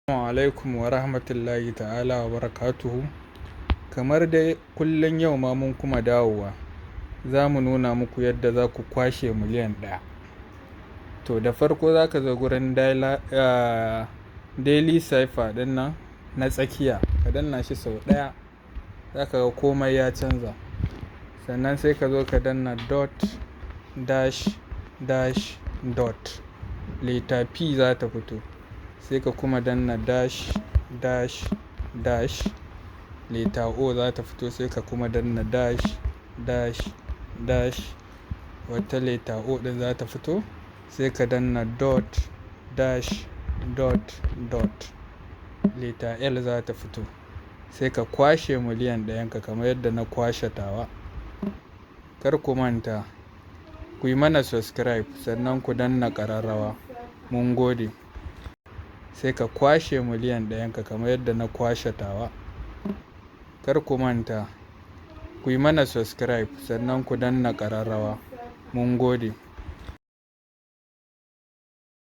Assalamu alaikum wa rahmatullahi ta'ala wa barakatuhu. Kamar dai kullum yau ma mun kuma dawowa, za mu nuna muku yadda za ku kwashe miliyan ɗaya. To da farko za ka zo gurin daily cipher ɗin nan na tsakiya, ka danna shi sau ɗaya, za ka ga komai ya canza. Sannan sai ka zo ka danna dot dash dash dot, leta P za ta fito. Sai ka kuma danna dash dash dash, leta O za ta fito. Sai ka kuma danna dash dash dash, wata leta O ɗin za ta fito. Sai ka danna dot dash dot dot, leta L za ta fito. Sai ka kwashe miliyan ɗayanka kamar yadda na kwashe tawa. Kar ku manta ku yi mana subscribe sannan ku danna ƙararrawa. Mun gode. Sai ka kwashe miliyan ɗayanka kamar yadda na kwashe tawa. Kar ku manta ku yi mana subscribe sannan ku danna ƙararrawa. Mun gode.